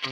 Hey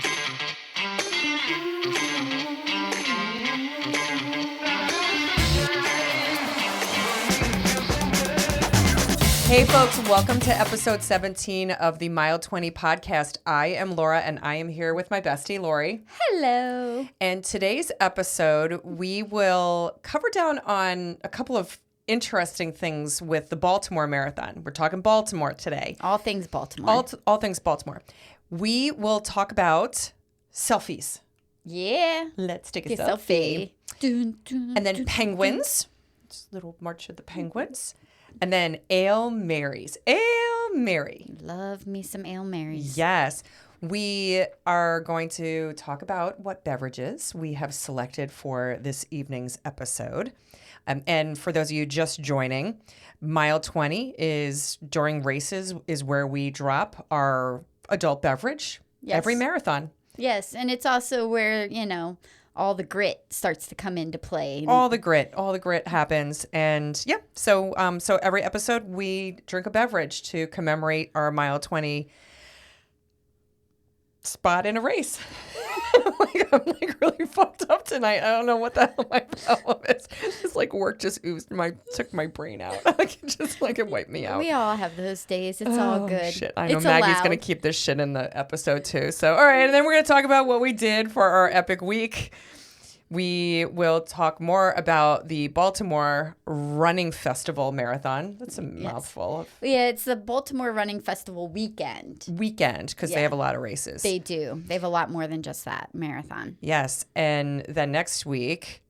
folks, welcome to episode 17 of the Mile 20 podcast. I am Laura and I am here with my bestie, Lori. Hello. And today's episode, we will cover down on a couple of interesting things with the Baltimore Marathon. We're talking Baltimore today. All things Baltimore. All things Baltimore. We will talk about selfies. Yeah. Let's take a Get selfie. Dun, dun, And then dun, penguins. Just a little march of the penguins. And then Ale Marys. Ale Mary. Love me some Ale Marys. Yes. We are going to talk about what beverages we have selected for this evening's episode. And for those of you just joining, Mile 20 is during races is where we drop our adult beverage every marathon. Yes. And it's also where, all the grit starts to come into play. All the grit happens. And yeah, so every episode we drink a beverage to commemorate our Mile 20 spot in a race. I'm really fucked up tonight. I don't know what the hell my problem is. It's like work just took my brain out. It wiped me out. We all have those days. It's all good. Shit. I know Maggie's going to keep this shit in the episode too. So, all right. And then we're going to talk about what we did for our epic week. We will talk more about the Baltimore Running Festival Marathon. That's a mouthful. Yeah, it's the Baltimore Running Festival weekend. Because they have a lot of races. They do. They have a lot more than just that marathon. Yes. And then next week,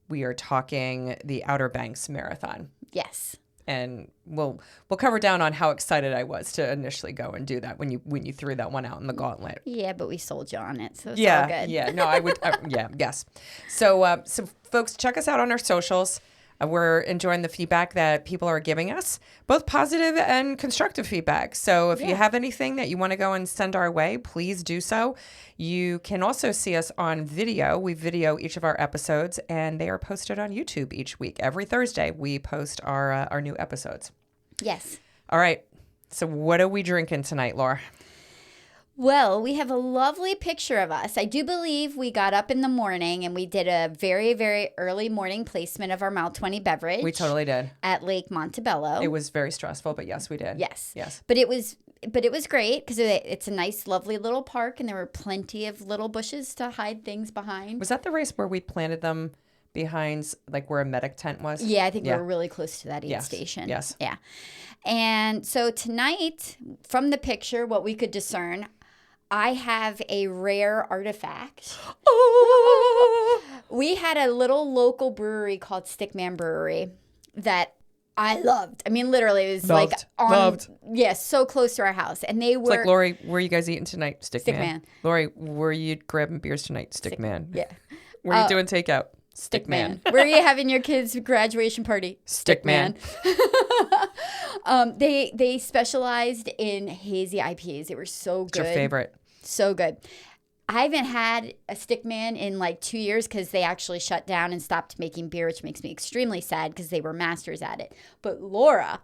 we are talking the Outer Banks Marathon. Yes. And we'll cover down on how excited I was to initially go and do that when you threw that one out in the gauntlet. Yeah, but we sold you on it, so it's all good. Yeah, no, I would. Yes. So folks, check us out on our socials. We're enjoying the feedback that people are giving us, both positive and constructive feedback. So if you have anything that you want to go and send our way, please do so. You can also see us on video. We video each of our episodes, and they are posted on YouTube each week. Every Thursday, we post our new episodes. Yes. All right. So what are we drinking tonight, Laura? Well, we have a lovely picture of us. I do believe we got up in the morning and we did a very, very early morning placement of our Mile 20 beverage. We totally did. At Lake Montebello. It was very stressful, but yes, we did. Yes. Yes. But it was great because it's a nice, lovely little park and there were plenty of little bushes to hide things behind. Was that the race where we planted them behind, like where a medic tent was? Yeah, I think we were really close to that aid station. Yes. Yeah. And so tonight, from the picture, what we could discern, I have a rare artifact. We had a little local brewery called Stickman Brewery that I loved. I mean, literally, it was loved. Yes, so close to our house. And they were... It's like, Lori, where are you guys eating tonight? Stickman. Stickman. Lori, where are you grabbing beers tonight? Stickman. Yeah. Where are you doing takeout? Stickman. Where are you having your kids' graduation party? Stickman. They specialized in hazy IPAs. They were so good. What's your favorite? So good. I haven't had a Stickman in like 2 years because they actually shut down and stopped making beer, which makes me extremely sad because they were masters at it. But Laura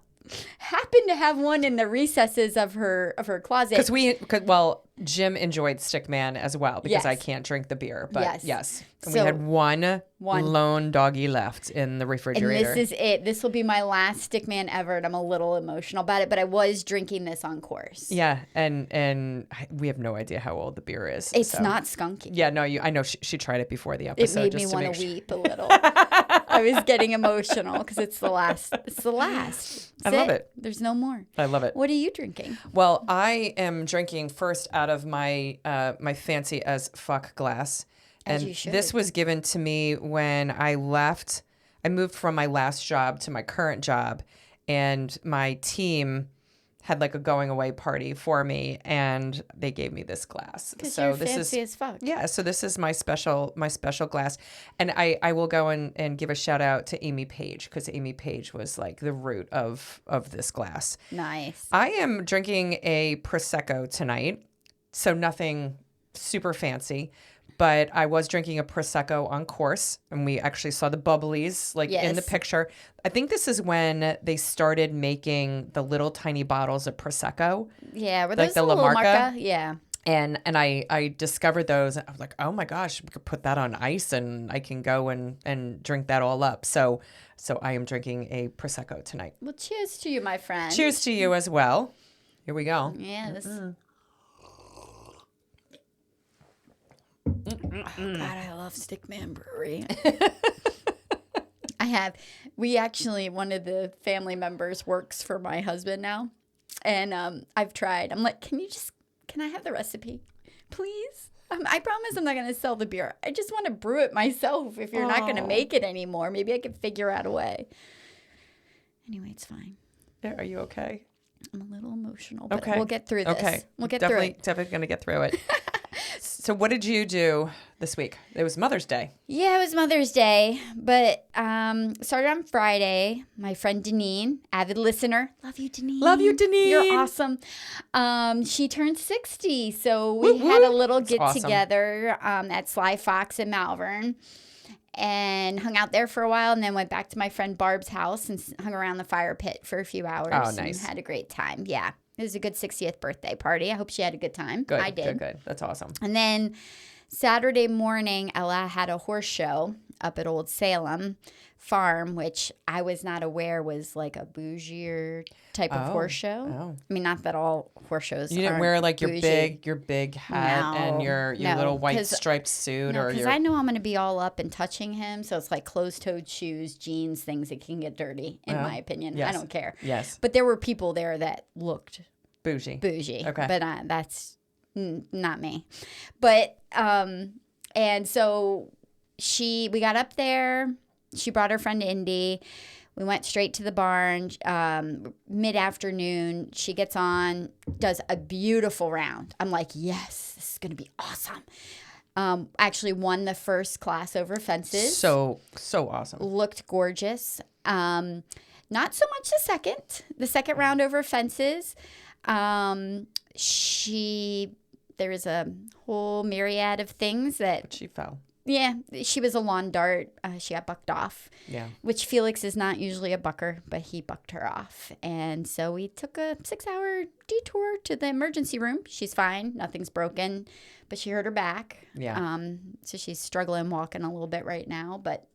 happened to have one in the recesses of her closet. Because Jim enjoyed Stickman as well because I can't drink the beer. But yes. And we had one lone doggy left in the refrigerator. And this is it. This will be my last Stickman ever, and I'm a little emotional about it, but I was drinking this on course. Yeah, and we have no idea how old the beer is. It's not skunky. Yeah, no, I know she tried it before the episode. It made me want to weep a little. I was getting emotional because it's the last. It's the last. I love it. There's no more. I love it. What are you drinking? Well, I am drinking first out of my my fancy as fuck glass. And this was given to me when I left. I moved from my last job to my current job, and my team had like a going away party for me, and they gave me this glass. So you're fancy as fuck. Yeah, so this is my special glass, and I will go and give a shout out to Amy Page because Amy Page was like the root of this glass. Nice. I am drinking a Prosecco tonight, so nothing super fancy. But I was drinking a Prosecco on course, and we actually saw the bubblies in the picture. I think this is when they started making the little tiny bottles of Prosecco. Yeah, were like those the La Marca? Yeah. And I discovered those. I was like, oh my gosh, we could put that on ice and I can go and drink that all up. So I am drinking a Prosecco tonight. Well, cheers to you, my friend. Cheers to you as well. Here we go. Yeah. Oh, God, I love Stickman Brewery. One of the family members works for my husband now. And I've tried. I'm like, can I have the recipe, please? I promise I'm not going to sell the beer. I just want to brew it myself if you're not going to make it anymore. Maybe I could figure out a way. Anyway, it's fine. Are you okay? I'm a little emotional, but we'll get through this. Okay. We'll get through it. Definitely going to get through it. So what did you do this week? It was Mother's Day. Yeah, it was Mother's Day, but started on Friday. My friend Deneen, avid listener. Love you, Deneen. Love you, Deneen. You're awesome. She turned 60, so we had a little get-together at Sly Fox in Malvern and hung out there for a while and then went back to my friend Barb's house and hung around the fire pit for a few hours. Oh, nice. And had a great time, yeah. It was a good 60th birthday party. I hope she had a good time. Good, I did. Good. That's awesome. And then Saturday morning, Ella had a horse show up at Old Salem Farm, which I was not aware was like a bougier type of horse show. Oh. I mean, not that all horse shows. You didn't wear like your big hat and your little white striped suit, or because I know I'm going to be all up and touching him, so it's like closed-toed shoes, jeans, things that can get dirty. In my opinion, yes. I don't care. Yes, but there were people there that looked bougie. Okay, but that's not me. But and so we got up there. She brought her friend Indy. We went straight to the barn. Mid-afternoon, she gets on, does a beautiful round. I'm like, yes, this is going to be awesome. Actually won the first class over fences. So awesome. Looked gorgeous. Not so much the second round over fences. There was a whole myriad of things that... But she fell. Yeah, she was a lawn dart. She got bucked off. Yeah. Which Felix is not usually a bucker, but he bucked her off. And so we took a 6-hour detour to the emergency room. She's fine. Nothing's broken. But she hurt her back. Yeah. So she's struggling walking a little bit right now. But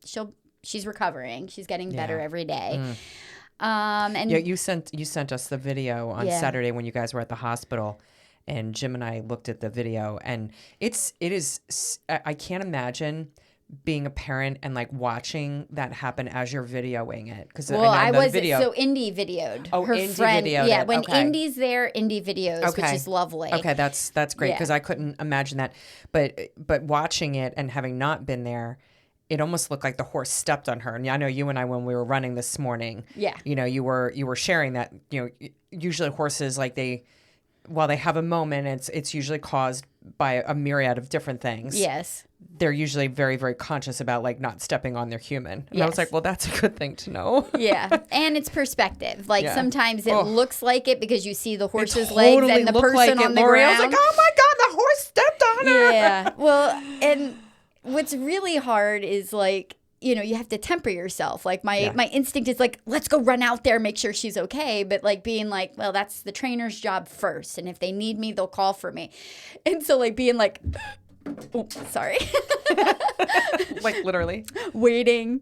she's recovering. She's getting better every day. And you sent us the video on Saturday when you guys were at the hospital. And Jim and I looked at the video, and it is. I can't imagine being a parent and like watching that happen as you're videoing it. Because so Indy videoed. Oh, her Indy friend, videoed. Yeah, it. when Okay. Indy's there, Indy videos, which is lovely. Okay, that's great because I couldn't imagine that. But watching it and having not been there, it almost looked like the horse stepped on her. And I know you and I, when we were running this morning, you were sharing that. Usually horses while they have a moment, it's usually caused by a myriad of different things. Yes. They're usually very, very conscious about like not stepping on their human. And I was like, well, that's a good thing to know. Yeah. And it's perspective. Like sometimes it looks like it because you see the horse's legs and the person on the ground. I was like, oh my God, the horse stepped on her. Yeah. Well, and what's really hard is like, you have to temper yourself. Like my instinct is like, let's go run out there, make sure she's okay. But like being like, well, that's the trainer's job first. And if they need me, they'll call for me. And so like being like, oh, sorry. Like literally. Waiting.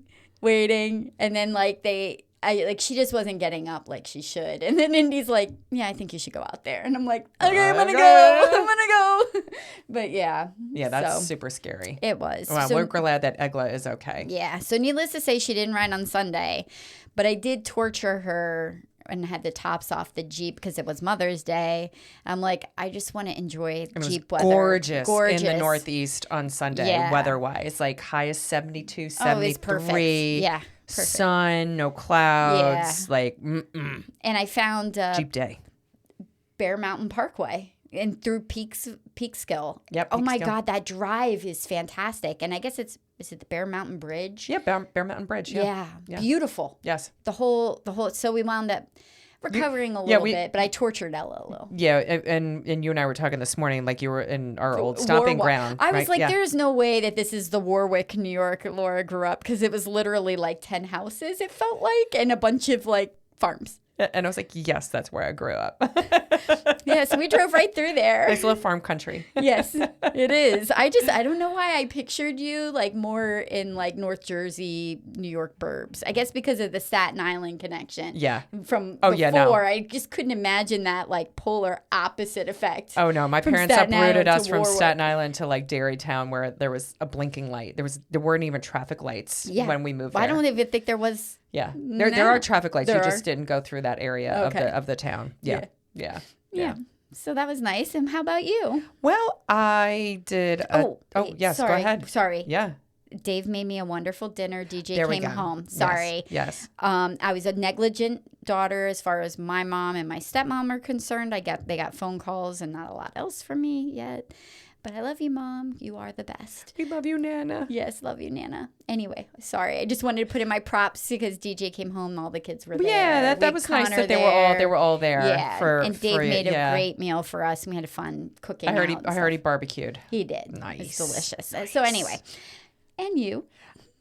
And then like she just wasn't getting up like she should. And then Indy's like, yeah, I think you should go out there. And I'm like, okay, I'm going to go. But yeah. Yeah, that's super scary. It was. Wow, we're glad that Egla is okay. Yeah. So needless to say, she didn't ride on Sunday. But I did torture her and had the tops off the Jeep because it was Mother's Day. I'm like, I just want to enjoy Jeep weather. Gorgeous in the Northeast on Sunday, weather-wise. Like high as 72, 73. It was perfect. Yeah. Perfect. Sun, no clouds, And I found Jeep Day, Bear Mountain Parkway, and through Peekskill. Yep. Oh my God, that drive is fantastic. And I guess is it the Bear Mountain Bridge? Yeah, Bear Mountain Bridge. Yeah. Beautiful. Yes. The whole. So we wound up recovering a little bit, but I tortured Ella a little. Yeah, and you and I were talking this morning, like you were in our old stomping ground. I was like, there's no way that this is the Warwick, New York, Laura grew up, because it was literally like 10 houses, it felt like, and a bunch of like farms. And I was like, yes, that's where I grew up. Yeah, so we drove right through there. Nice little farm country. Yes, it is. I don't know why I pictured you like more in like North Jersey, New York burbs. I guess because of the Staten Island connection. Yeah. From Oh, before, yeah, no. I just couldn't imagine that like polar opposite effect. Oh no, my from parents Staten uprooted Island us to from Warwick. Staten Island to like Dairytown, where there was a blinking light. There weren't even traffic lights when we moved there. I don't even think there was. Yeah, there are traffic lights. There You are. just didn't go through that area of the town. Yeah. Yeah. So that was nice. And how about you? Well, I did. Yes. Sorry. Go ahead. Sorry. Yeah. Dave made me a wonderful dinner. DJ There we came go. home. Sorry. Yes. I was a negligent daughter as far as my mom and my stepmom are concerned. They got phone calls and not a lot else from me yet. But I love you, Mom. You are the best. We love you, Nana. Yes, love you, Nana. Anyway, sorry. I just wanted to put in my props because DJ came home and all the kids were there. Yeah, that was nice that they were all there. Yeah, and Dave made a great meal for us. We had fun cooking. I heard he barbecued. He did. Nice. It's delicious. Nice. So anyway, and you?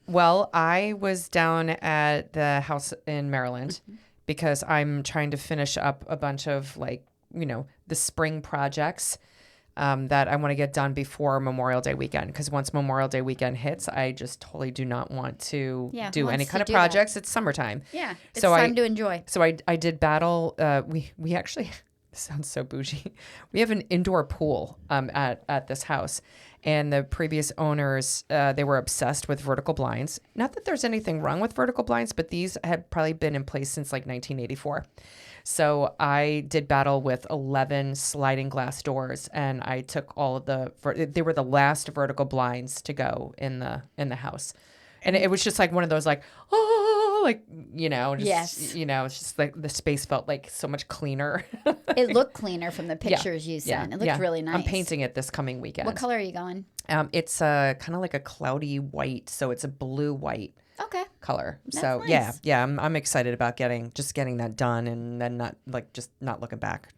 Well, I was down at the house in Maryland because I'm trying to finish up a bunch of the spring projects that I want to get done before Memorial Day weekend. Because once Memorial Day weekend hits, I just totally do not want to do any kind of projects. It's summertime. Yeah, it's time to enjoy. So I did battle. We actually, this sounds so bougie. We have an indoor pool at this house. And the previous owners, they were obsessed with vertical blinds. Not that there's anything wrong with vertical blinds, but these had probably been in place since like 1984. So I did battle with 11 sliding glass doors, and I took all of they were the last vertical blinds to go in the house. And it was just like one of those Yes. It's just like the space felt like so much cleaner. It looked cleaner from the pictures you sent. It looked really nice. I'm painting it this coming weekend. What color are you going? It's kind of like a cloudy white, so it's a blue-white color. That's so nice. I'm excited about getting that done, and then not looking back.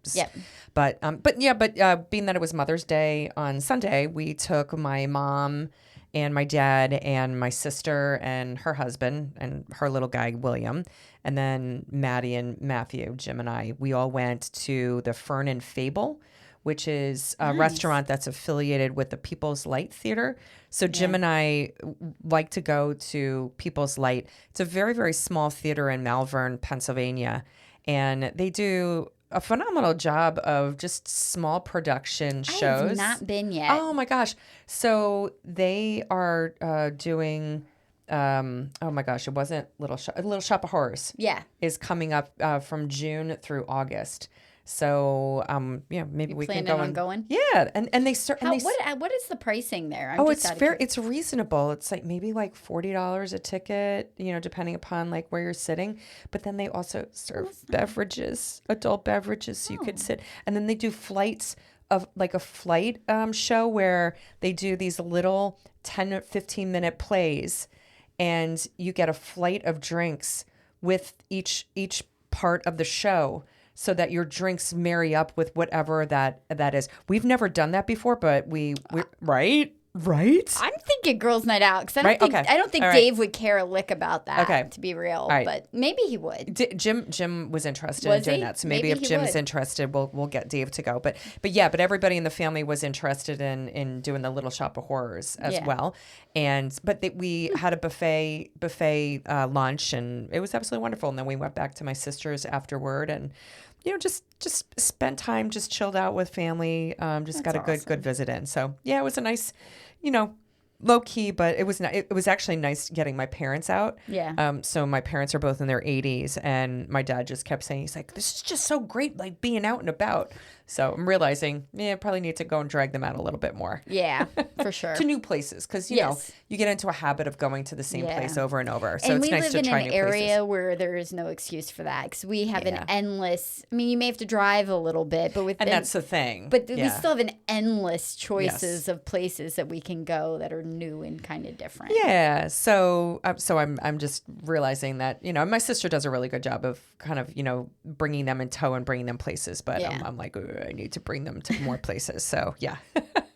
But being that it was Mother's Day on Sunday, we took my mom and my dad and my sister and her husband and her little guy, William, and then Maddie and Matthew, Jim and I, we all went to the Fern and Fable, which is a restaurant that's affiliated with the People's Light Theater. So Jim and I like to go to People's Light. It's a very, very small theater in Malvern, Pennsylvania, and they do a phenomenal job of just small production shows. I have not been yet. Oh my gosh. So they are doing, oh my gosh, it wasn't Little Shop of Horrors. Yeah. Is coming up from June through August. So maybe we can go on going. Yeah, and they start. What is the pricing there? It's reasonable. It's like maybe like $40 a ticket, depending upon like where you're sitting. But then they also serve beverages, adult beverages, so you could sit. And then they do flights of like a flight show where they do these little 10 or 15 minute plays, and you get a flight of drinks with each part of the show, so that your drinks marry up with whatever that is. We've never done that before, but we right? I'm thinking girls' night out because I don't think Dave would care a lick about that. Okay. To be real, Right. but maybe he would. Jim was interested in doing that, so maybe if Jim's interested, we'll get Dave to go. But everybody in the family was interested in doing the Little Shop of Horrors as well. We had a buffet lunch, and it was absolutely wonderful. And then we went back to my sister's afterward, and just spent time, just chilled out with family. Just got a good visit in. So it was a nice, low key, but it was actually nice getting my parents out. Yeah. So my parents are both in their 80s, and my dad just kept saying, he's like, this is just so great, like being out and about. So I'm realizing, I probably need to go and drag them out a little bit more. Yeah, for sure. To new places, because you know you get into a habit of going to the same place over and over. So and it's nice to try new places. we live in an area where there is no excuse for that, because we have an endless. I mean, you may have to drive a little bit, but that's the thing. But we still have an endless choices of places that we can go that are new and kind of different. Yeah. So I'm just realizing that my sister does a really good job of kind of bringing them in tow and bringing them places, but I'm like, I need to bring them to more places. So yeah.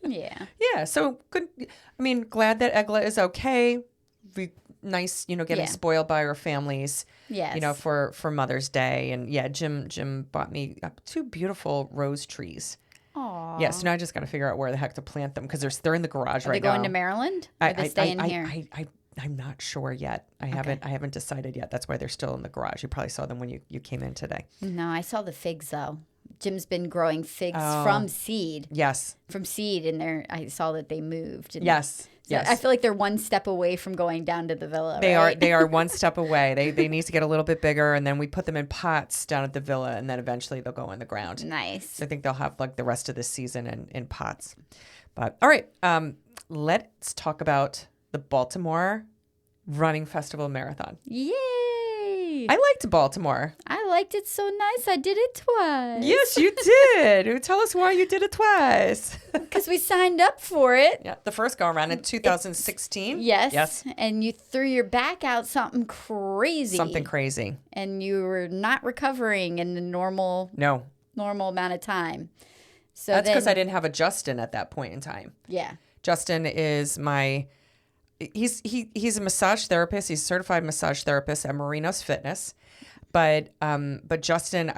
Yeah. Yeah. So good. I mean, glad that Egla is okay. We nice, getting Yeah. spoiled by our families. Yes. For Mother's Day. And yeah, Jim bought me 2 beautiful rose trees. Aw. Yeah, so now I just got to figure out where the heck to plant them because they're in the garage Are right they going now. to Maryland? Or are they staying here? I'm not sure yet. I haven't decided yet. That's why they're still in the garage. You probably saw them when you came in today. No, I saw the figs though. Jim's been growing figs from seed. Yes. From seed, and I saw that they moved. And Yes. so Yes. I feel like they're one step away from going down to the villa. They right? are one step away. They need to get a little bit bigger, and then we put them in pots down at the villa, and then eventually they'll go in the ground. Nice. So I think they'll have like the rest of the season in pots. But all right, let's talk about the Baltimore Running Festival Marathon. Yay! I liked Baltimore. I liked it so nice. I did it twice. Yes, you did. Tell us why you did it twice. Because we signed up for it. Yeah, the first go around in 2016. Yes. Yes. And you threw your back out something crazy. Something crazy. And you were not recovering in the normal amount of time. So that's because I didn't have a Justin at that point in time. Yeah. Justin is he's a massage therapist. He's a certified massage therapist at Marinos Fitness. But Justin,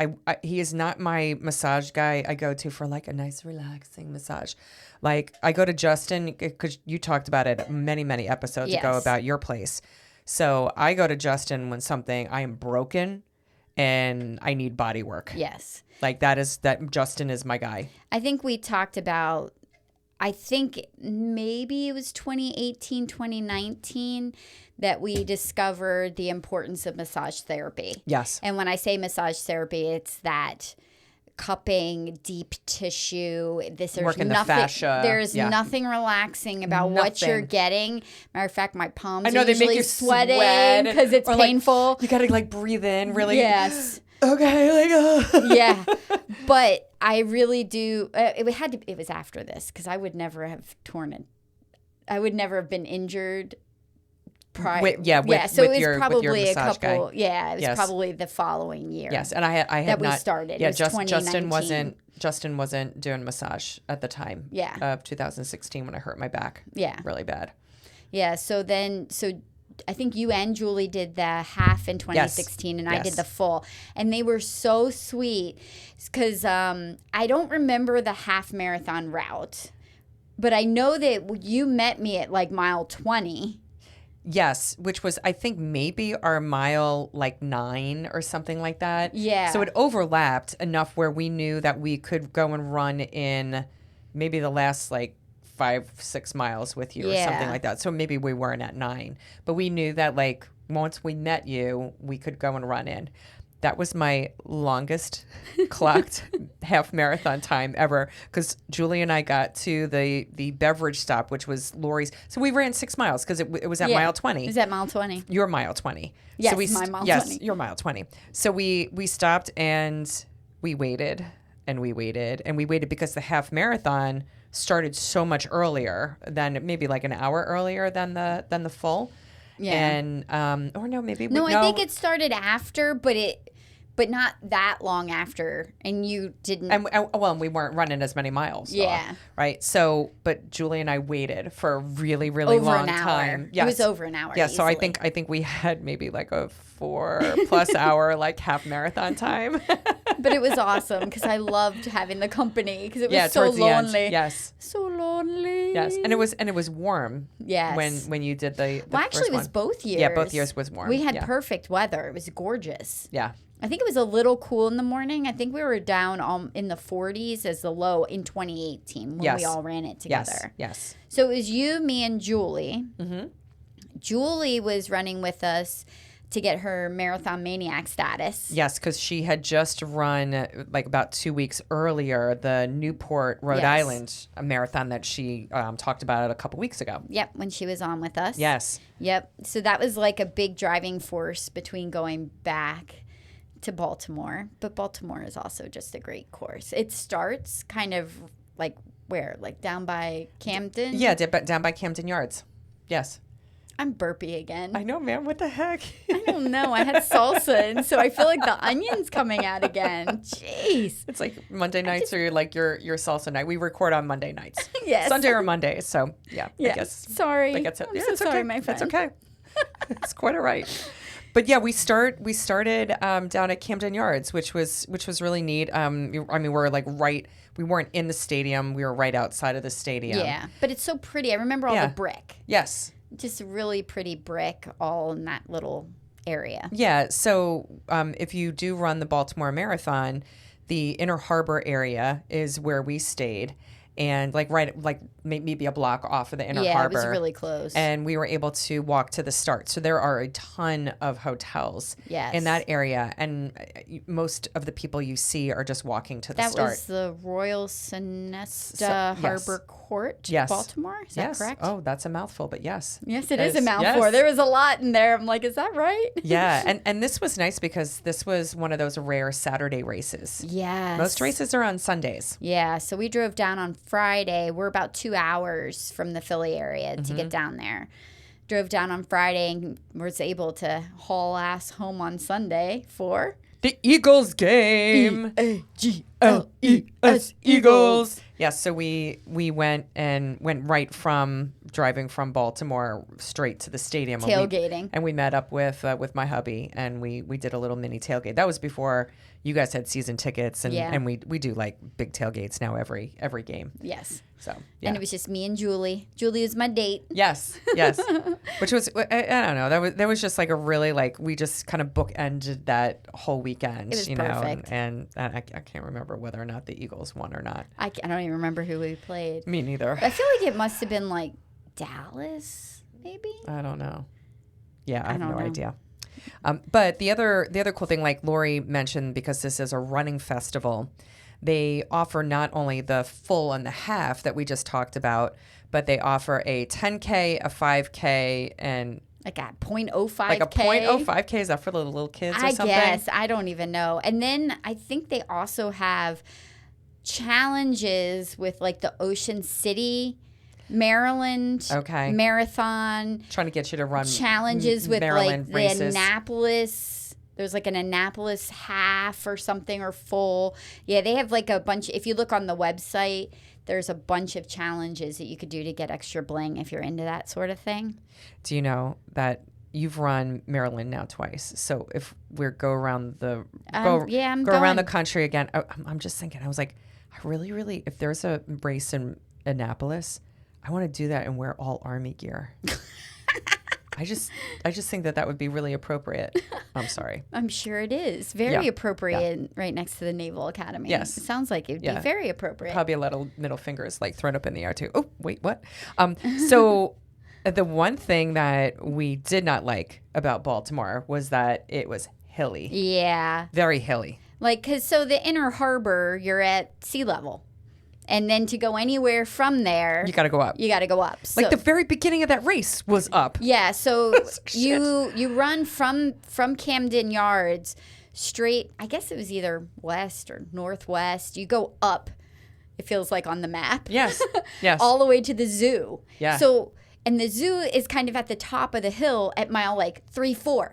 he is not my massage guy I go to for like a nice relaxing massage. Like I go to Justin because you talked about it many, many episodes ago about your place. So I go to Justin when I am broken and I need body work. Yes. Like Justin is my guy. I think we talked about, I think maybe it was 2018, 2019 that we discovered the importance of massage therapy. Yes. And when I say massage therapy, it's that cupping, deep tissue. Working the fascia. There's nothing relaxing about what you're getting. Matter of fact, my palms I know are they usually make you sweating because it's painful. You gotta like breathe in really. Yes. Okay. Yeah. But I really do. It was after this because I would never have torn it. I would never have been injured. So it was probably a couple. Guy. Yeah, it was probably the following year. Yes, and I had that we started. Yeah, Justin wasn't doing massage at the time. Yeah. Of 2016 when I hurt my back. Yeah. Really bad. Yeah. So I think you and Julie did the half in 2016, and I did the full. And they were so sweet because I don't remember the half marathon route, but I know that you met me at like mile 20. Yes, which was, I think, maybe our mile like 9 or something like that. Yeah. So it overlapped enough where we knew that we could go and run in maybe the last like 5-6 miles with you or something like that. So maybe we weren't at 9, but we knew that like once we met you, we could go and run in. That was my longest clocked half marathon time ever because Julie and I got to the beverage stop, which was Lori's. So we ran 6 miles because it was at mile 20. It was at mile 20. Your mile 20. Yes, so my mile 20. Yes, your mile 20. So we stopped and we waited and we waited and we waited because the half marathon started so much earlier than maybe like an hour earlier than the full. Yeah. And I think it started after, but not that long after, and you didn't. And we weren't running as many miles. Yeah. Right. So, but Julie and I waited for a really, really long time. Yes. It was over an hour. Yeah. Easily. So I think we had maybe like a 4+ hour like half marathon time. But it was awesome because I loved having the company because it was so towards the end. lonely. Yes. So lonely. Yes, and it was warm. Yes. When you did the well, actually, first it was one. both years. Yeah, both years was warm. We had perfect weather. It was gorgeous. Yeah. I think it was a little cool in the morning. I think we were down in the 40s as the low in 2018 when we all ran it together. Yes. So it was you, me, and Julie. Mm-hmm. Julie was running with us to get her Marathon Maniac status. Yes, because she had just run like about 2 weeks earlier the Newport, Rhode Island marathon that she talked about a couple weeks ago. Yep, when she was on with us. Yes. Yep. So that was like a big driving force between going back to Baltimore. But Baltimore is also just a great course. It starts kind of like where? Like down by Camden? Yeah, down by Camden Yards. Yes. I'm burpy again. I know, man. What the heck? I don't know. I had salsa, and so I feel like the onion's coming out again. Jeez. It's like Monday nights or like your salsa night. We record on Monday nights. Yes. Sunday or Monday. So, yeah. I guess. Sorry. I guess I'm so sorry, my friend. That's okay. It's quite all right. But yeah, we started down at Camden Yards, which was really neat. I mean, we're like we weren't in the stadium. We were right outside of the stadium. Yeah, but it's so pretty. I remember all the brick. Yes. Just really pretty brick all in that little area. Yeah. So if you do run the Baltimore Marathon, the Inner Harbor area is where we stayed. And maybe a block off of the Inner Harbor. Yeah, it was really close. And we were able to walk to the start. So there are a ton of hotels in that area. And most of the people you see are just walking to the start. That was the Royal Sonesta Harbor Court, Baltimore? Is that correct? Oh, that's a mouthful, but yes. Yes, it is a mouthful. Yes. There was a lot in there. I'm like, is that right? Yeah, and this was nice because this was one of those rare Saturday races. Yes. Most races are on Sundays. Yeah, so we drove down on Friday. We're about 2 hours from the Philly area to get down there. Drove down on Friday and was able to haul ass home on Sunday for the Eagles game. Eagles. Eagles. Yeah, so we went right from driving from Baltimore straight to the stadium. Tailgating. And we met up with my hubby, and we did a little mini tailgate. That was before you guys had season tickets, and we do like big tailgates now every game. Yes. So yeah. And it was just me and Julie. Julie was my date. Yes. Which was I don't know. That was just like a really we just kind of bookended that whole weekend. It was perfect. And I can't remember whether or not the Eagles won or not. I don't even remember who we played. Me neither. I feel like it must have been like Dallas, maybe. I don't know. Yeah, I have no idea. But the other cool thing, like Lori mentioned, because this is a running festival, they offer not only the full and the half that we just talked about, but they offer a 10K, a 5K, and like a 0.05K. Like a 0.05K, is that for the little kids or something? I guess. I don't even know. And then I think they also have challenges with like the Ocean City, Maryland marathon. Trying to get you to run challenges with Maryland like races. The Annapolis. There's like an Annapolis half or something or full. Yeah, they have like a bunch. If you look on the website, there's a bunch of challenges that you could do to get extra bling if you're into that sort of thing. Do you know that you've run Maryland now twice? So if we go around the around the country again, I'm just thinking. I was like, I really, if there's a race in Annapolis, I want to do that and wear all Army gear. I just think that would be really appropriate. I'm sorry. I'm sure it is. Very appropriate right next to the Naval Academy. Yes. It sounds like it would be very appropriate. Probably a little middle fingers like thrown up in the air too. Oh, wait, what? So the one thing that we did not like about Baltimore was that it was hilly. Yeah. Very hilly. Like, so the Inner Harbor, you're at sea level. And then to go anywhere from there, you got to go up. So, like the very beginning of that race was up. Yeah. So you run from Camden Yards straight. I guess it was either west or northwest. You go up. It feels like on the map. Yes. All the way to the zoo. Yeah. So and the zoo is kind of at the top of the hill at mile 3-4.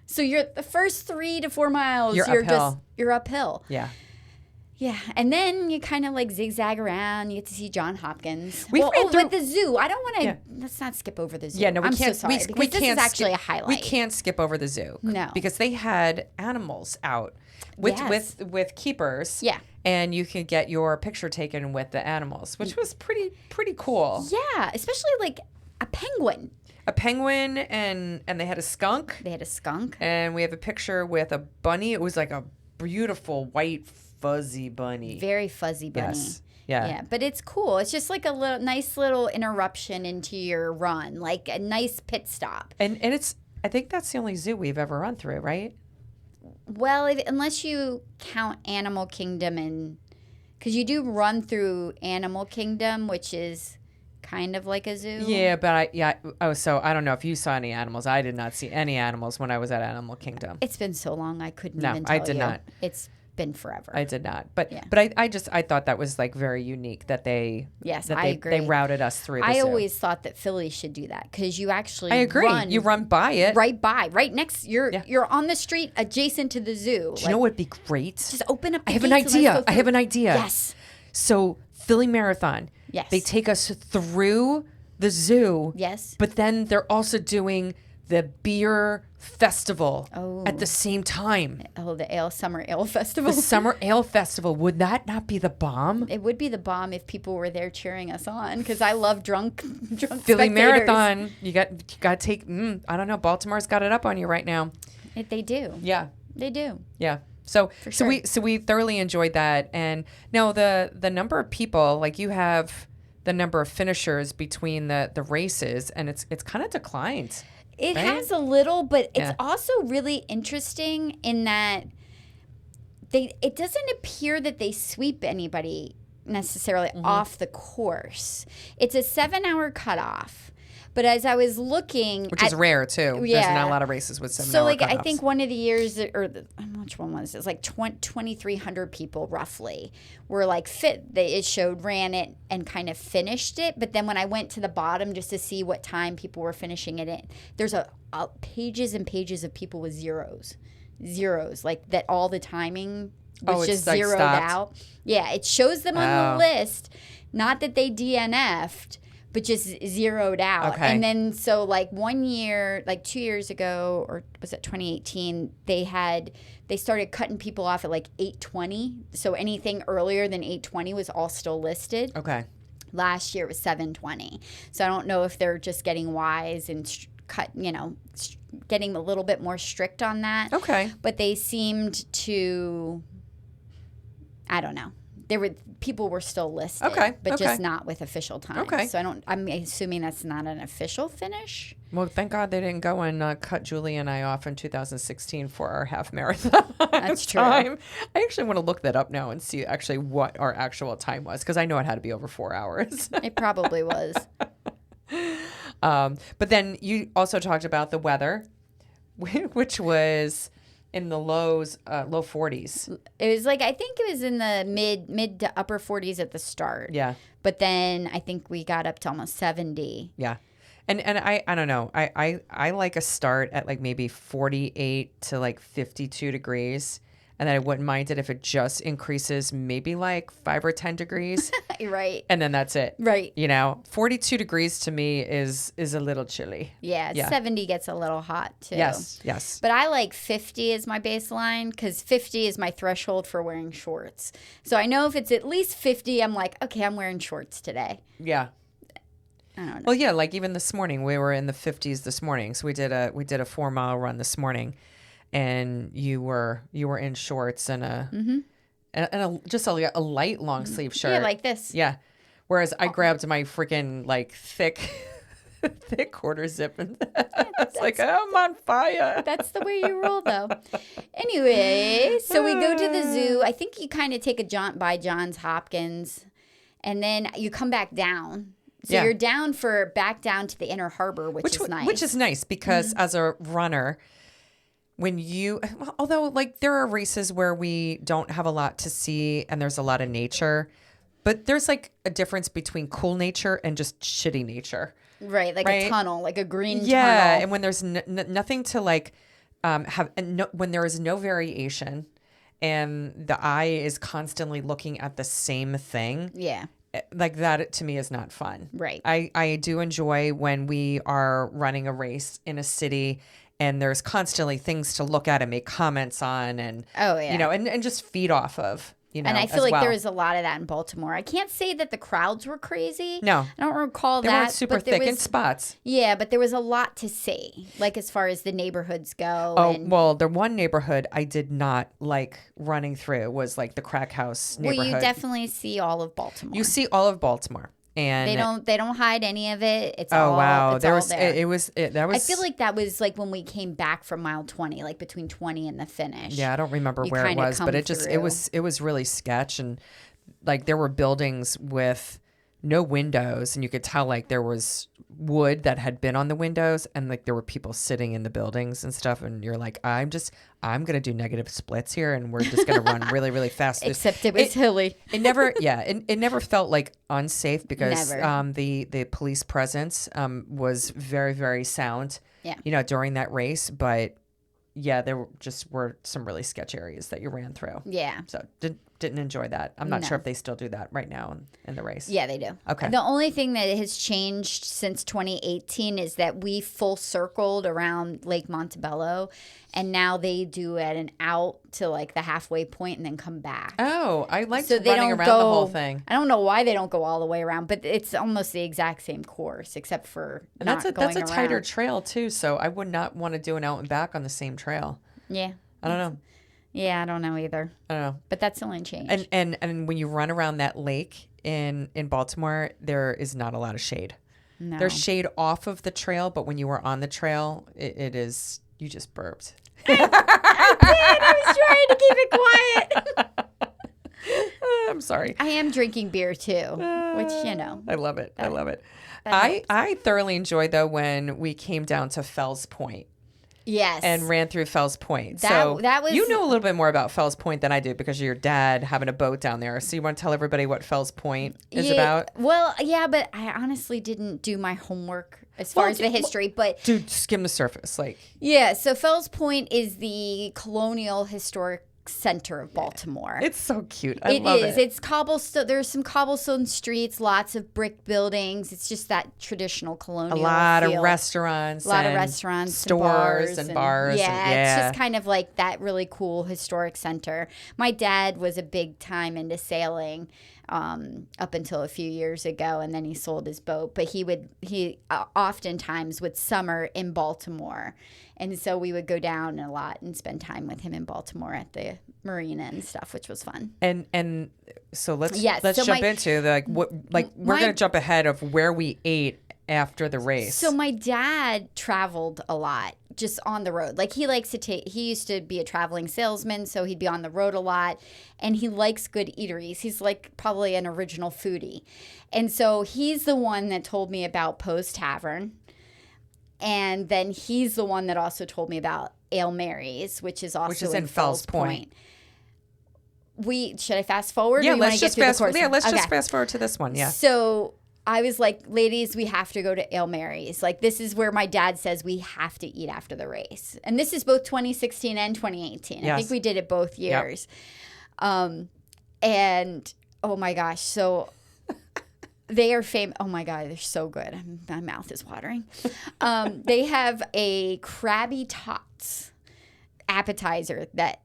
So you're the first 3 to 4 miles. You're uphill. Yeah. Yeah, and then you kind of like zigzag around. You get to see John Hopkins. With the zoo. I don't want to. Let's not skip over the zoo. Yeah, no, we I'm can't. so sorry, we this can't is actually skip, a highlight. We can't skip over the zoo. No, because they had animals out with keepers. Yeah, and you could get your picture taken with the animals, which was pretty cool. Yeah, especially like a penguin. A penguin, and they had a skunk. And we have a picture with a bunny. It was like a beautiful white fuzzy bunny. Very fuzzy bunny. Yes. Yeah. But it's cool. It's just like a nice little interruption into your run, like a nice pit stop. And I think that's the only zoo we've ever run through, right? Well, unless you count Animal Kingdom, because you do run through Animal Kingdom, which is kind of like a zoo. Yeah, but so I don't know if you saw any animals. I did not see any animals when I was at Animal Kingdom. It's been so long I couldn't even tell you. I did not. It's been forever. I did not. But I thought that was like very unique that they I agree. They routed us through the zoo. I always thought that Philly should do that because you actually I agree. You run by it. Right next. You're on the street adjacent to the zoo. Do you know what would be great? Just open up the I have an idea. Yes. So Philly Marathon. Yes. They take us through the zoo. Yes. But then they're also doing the beer festival Oh. at the same time. Oh, the summer ale festival. The summer ale festival. Would that not be the bomb? It would be the bomb if people were there cheering us on, because I love drunk Philly spectators. Marathon. You got to take. I don't know. Baltimore's got it up on you right now. They do. Yeah. They do. Yeah. So sure. we thoroughly enjoyed that. And now the number of people, like you have the number of finishers between the races, and it's kind of declined. It right? has a little, but it's Yeah. also really interesting in that it doesn't appear that they sweep anybody necessarily off the course. It's a 7-hour cutoff. But as I was looking, Which is rare too. Yeah. There's not a lot of races with 7 so hour like cutoffs. I think one of the years, which one was it? It was like 2,300 people roughly were like it showed ran it and kind of finished it. But then when I went to the bottom just to see what time people were finishing it in, there's a pages and pages of people with zeros, like that. All the timing was just like zeroed stopped. out. Yeah, it shows them on the list. Not that they DNF'd, but just zeroed out. Okay. And then so like 1 year, like 2 years ago, or was it 2018, they started cutting people off at like 8:20. So anything earlier than 8:20 was all still listed. Okay. Last year it was 7:20. So I don't know if they're just getting wise and getting a little bit more strict on that. Okay. But they seemed to, I don't know. People were still listed, but just not with official time. Okay. So I'm assuming that's not an official finish. Well, thank God they didn't go and cut Julie and I off in 2016 for our half marathon. That's true. time. I actually want to look that up now and see actually what our actual time was, because I know it had to be over 4 hours. It probably was. But then you also talked about the weather, which was in the low 40s. It was like, I think it was in the mid to upper 40s at the start. Yeah. But then I think we got up to almost 70. Yeah. And I don't know. I like a start at like maybe 48 to like 52 degrees. And then I wouldn't mind it if it just increases maybe like 5 or 10 degrees. Right. And then that's it. Right. 42 degrees to me is a little chilly. Yeah, 70 gets a little hot too. Yes. But I like 50 as my baseline, because 50 is my threshold for wearing shorts. So I know if it's at least 50, I'm like, okay, I'm wearing shorts today. Yeah. I don't know. Well, yeah, like even this morning, we were in the 50s this morning. So we did a 4-mile run this morning. And you were in shorts and just a light long sleeve shirt. Yeah, like this. Yeah. Whereas I grabbed my freaking like thick quarter zip and it's like, I'm on fire. That's the way you roll, though. Anyway, so we go to the zoo. I think you kind of take a jaunt by Johns Hopkins, and then you come back down. So you're back down to the Inner Harbor, which is nice. Which is nice because as a runner, although like there are races where we don't have a lot to see and there's a lot of nature, but there's like a difference between cool nature and just shitty nature. Right, like a tunnel, like a green tunnel. Yeah, and when there's nothing to like when there is no variation and the eye is constantly looking at the same thing. Yeah. Like that to me is not fun. Right. I do enjoy when we are running a race in a city and there's constantly things to look at and make comments on and and just feed off of, and I feel like there was a lot of that in Baltimore. I can't say that the crowds were crazy. No. I don't recall they that. They weren't super thick in spots. Yeah, but there was a lot to see, like as far as the neighborhoods go. Well, the one neighborhood I did not like running through was like the Crack House neighborhood. Well, you definitely see all of Baltimore. You see all of Baltimore. And they don't hide any of it. It's oh all wow, it's all there. That was. I feel like that was like when we came back from mile 20, like between 20 and the finish. Yeah, I don't remember where it was, but it was really sketch, and like there were buildings with no windows, and you could tell like there was wood that had been on the windows, and like there were people sitting in the buildings and stuff, and you're like, I'm gonna do negative splits here, and we're just gonna run really, really fast. Except it was hilly. It never felt like unsafe because the police presence was very, very sound. Yeah. During that race, but yeah, there were some really sketch areas that you ran through. Yeah. So didn't enjoy that. I'm not sure if they still do that right now in the race. Yeah, they do. Okay. The only thing that has changed since 2018 is that we full circled around Lake Montebello, and now they do at an out to like the halfway point and then come back. Oh, I like So they running don't around the whole thing. I don't know why they don't go all the way around, but it's almost the exact same course except for And not going that's a tighter around. trail too, so I would not want to do an out and back on the same trail. Yeah. I don't know. Yeah, I don't know either. I don't know. But that's the only change. And when you run around that lake in Baltimore, there is not a lot of shade. No. There's shade off of the trail, but when you were on the trail, it is, you just burped. I was trying to keep it quiet. I'm sorry. I am drinking beer too, which, I love it. I love it. I thoroughly enjoyed, though, when we came down to Fells Point. Yes. And ran through Fells Point. That was, you know a little bit more about Fells Point than I do because of your dad having a boat down there. So you want to tell everybody what Fells Point is about? Well, yeah, but I honestly didn't do my homework as far as the history. But dude, skim the surface. Yeah, so Fells Point is the colonial historic center of Baltimore. It's so cute. I love it. It's cobblestone. There's some cobblestone streets, lots of brick buildings. It's just that traditional colonial A lot feel. of restaurants. Stores and bars. Yeah, it's just kind of like that really cool historic center. My dad was a big time into sailing up until a few years ago, and then he sold his boat. But he oftentimes would summer in Baltimore. And so we would go down a lot and spend time with him in Baltimore at the marina and stuff, which was fun. And so let's jump into we're going to jump ahead of where we ate after the race. So my dad traveled a lot just on the road. Like he used to be a traveling salesman, so he'd be on the road a lot, and he likes good eateries. He's like probably an original foodie. And so he's the one that told me about Poe's Tavern. And then he's the one that also told me about Ale Mary's, which is in Fells Point. Should I fast forward? Yeah, let's just just fast forward to this one. Yeah. So I was like, ladies, we have to go to Ale Mary's. Like, this is where my dad says we have to eat after the race. And this is both 2016 and 2018. Yes. I think we did it both years. Yep. And oh my gosh, so they are famous. Oh my God, they're so good. My mouth is watering. They have a Crabby Tots appetizer that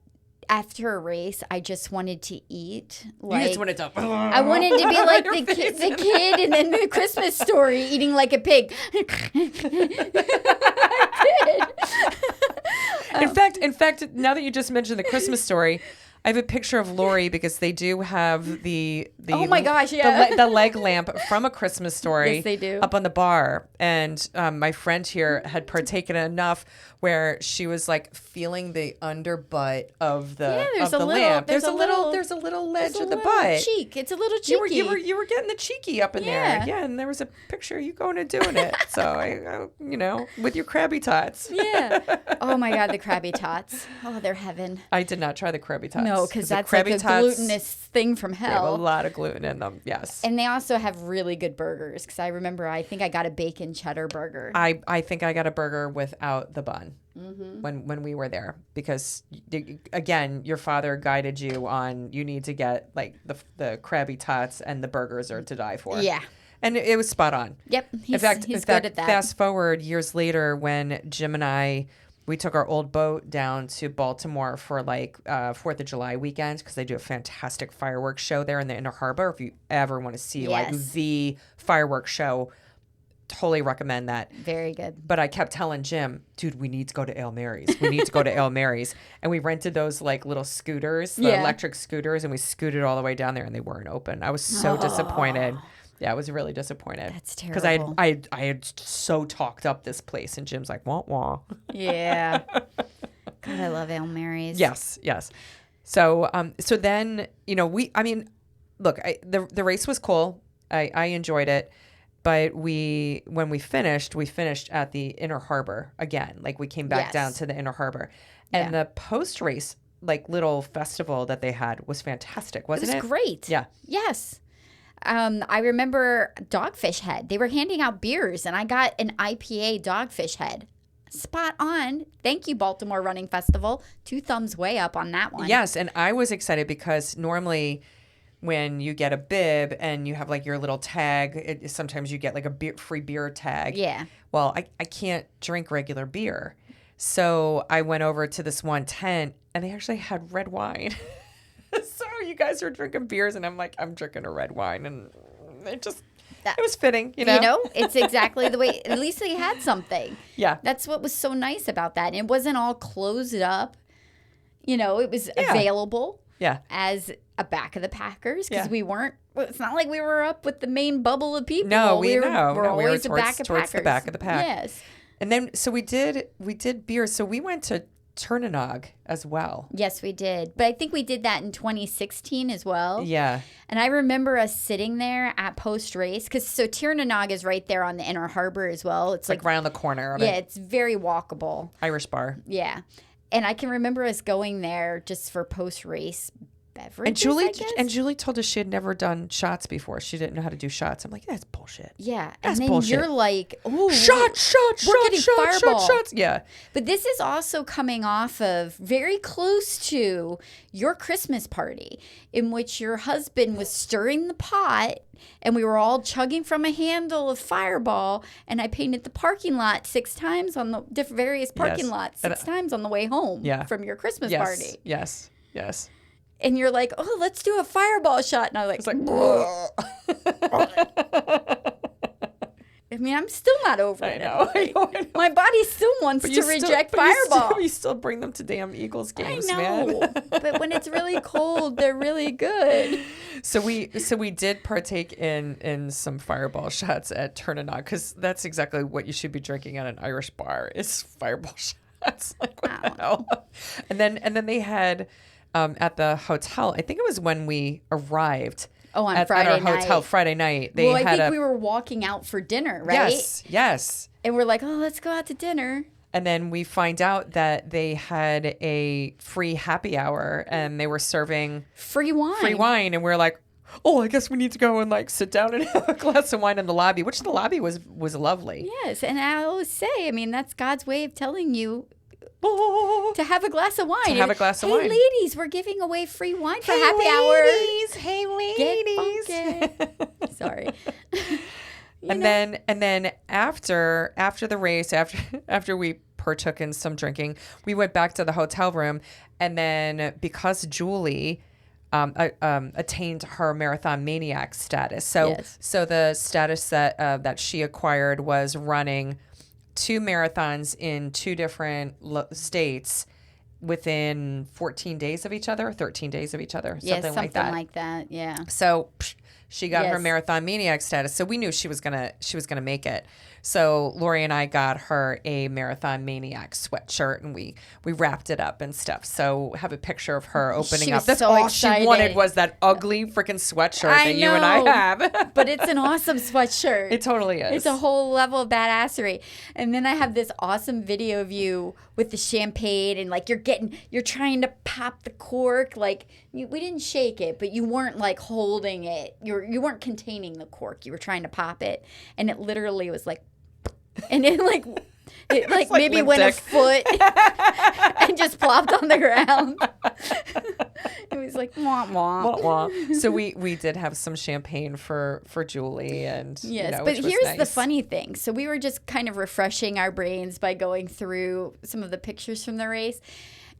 after a race, I just wanted to eat. Like, you just wanted to. I wanted to be like the kid and then the Christmas Story eating like a pig. In fact, now that you just mentioned the Christmas Story, I have a picture of Lori because they do have the oh my gosh, yeah, the leg lamp from A Christmas Story. Yes, they do. Up on the bar, and my friend here had partaken enough where she was like feeling the underbutt of the lamp. There's a little ledge of the butt. Cheek. It's a little cheeky. You were getting the cheeky up in there. Yeah, and there was a picture of you going and doing it. So I with your Crabby Tots. Yeah. Oh my God, the Crabby Tots. Oh, they're heaven. I did not try the Crabby Tots. No, because that's like a glutinous thing from hell. They have a lot of gluten in them. Yes. And they also have really good burgers. Because I remember, I think I got a bacon cheddar burger. I think I got a burger without the bun. Mm-hmm. When we were there, because again, your father guided you on you need to get like the Crabby Tots, and the burgers are to die for. Yeah. And it was spot on. Yep. He's good at that. Fast forward years later when Jim and I, we took our old boat down to Baltimore for like 4th of July weekend, because they do a fantastic fireworks show there in the Inner Harbor. If you ever want to see like the fireworks show, totally recommend that. Very good. But I kept telling Jim, dude, we need to go to Ale Mary's. We need to go to Ale Mary's. And we rented those like little scooters, the electric scooters, and we scooted all the way down there, and they weren't open. I was so disappointed. Yeah, I was really disappointed. That's terrible. Because I had so talked up this place, and Jim's like, wah, wah. Yeah. God, I love Ale Mary's. Yes. So then, look, the race was cool. I enjoyed it. But when we finished at the Inner Harbor again. Like we came back down to the Inner Harbor. And the post-race like little festival that they had was fantastic, wasn't it? It was great. Yeah. Yes. I remember Dogfish Head. They were handing out beers, and I got an IPA Dogfish Head. spot on. Thank you, Baltimore Running Festival. 2 thumbs way up on that one. Yes, and I was excited because normally when you get a bib and you have like your little tag, sometimes you get like a free beer tag. Yeah. Well, I can't drink regular beer. So I went over to this one tent and they actually had red wine. So you guys are drinking beers and I'm like, I'm drinking a red wine. And it was fitting, you know? You know, it's exactly the way, at least they had something. Yeah. That's what was so nice about that. And it wasn't all closed up. You know, it was available as a back of the Packers because we weren't, it's not like we were up with the main bubble of people. No, we're towards always the back of the pack. Yes. And then, so we did beer. So we went to Tir Na Nog as well. Yes, we did. But I think we did that in 2016 as well. Yeah. And I remember us sitting there at post-race because so Tir Na Nog is right there on the Inner Harbor as well. It's like around the corner of it. Yeah, it's very walkable. Irish bar. Yeah. And I can remember us going there just for post-race beverages, And Julie told us she had never done shots before. She didn't know how to do shots. I'm like, that's bullshit. Yeah. That's and then bullshit. You're like, oh, shots. We're getting fireball. Shots. Yeah. But this is also coming off of very close to your Christmas party in which your husband was stirring the pot and we were all chugging from a handle of Fireball and I painted the parking lot 6 times on the various parking lots 6 times on the way home from your Christmas party. Yes. And you're like, oh, let's do a Fireball shot. And I was like, I mean, I'm still not over it. I know. My body still wants to reject Fireball. You still bring them to damn Eagles games, I know. man. But when it's really cold, they're really good. So we did partake in some Fireball shots at Tir Na Nog because that's exactly what you should be drinking at an Irish bar is Fireball shots. Like what the hell? And then they had at the hotel. I think it was when we arrived. Oh, on at our hotel Friday night. Well, I think we were walking out for dinner, right? Yes. And we're like, oh, let's go out to dinner. And then we find out that they had a free happy hour and they were serving free wine. And we're like, oh, I guess we need to go and like sit down and have a glass of wine in the lobby, which the lobby was lovely. Yes. And I always say, I mean, that's God's way of telling you to have a glass of wine. Hey, ladies, we're giving away free wine for happy hour. Hey, ladies. Get funky. Sorry. And then after the race, after we partook in some drinking, we went back to the hotel room, and then because Julie attained her marathon Maniac status, so the status that she acquired was running 2 marathons in 2 different states within 14 days of each other, 13 days of each other, something like that. Yeah. So she got her marathon Maniac status. So we knew she was gonna make it. So Lori and I got her a marathon Maniac sweatshirt and we wrapped it up and stuff. So have a picture of her opening up. That's so all excited. She wanted was that ugly freaking sweatshirt that you and I have. But it's an awesome sweatshirt. It totally is. It's a whole level of badassery. And then I have this awesome video of you with the champagne and like you're trying to pop the cork. Like we didn't shake it, but you weren't like holding it. You weren't containing the cork. You were trying to pop it. And it literally was like, and it like maybe went a foot and just plopped on the ground. It was like wah wah. Wah, wah. So we did have some champagne for Julie and but here's the funny thing. So we were just kind of refreshing our brains by going through some of the pictures from the race,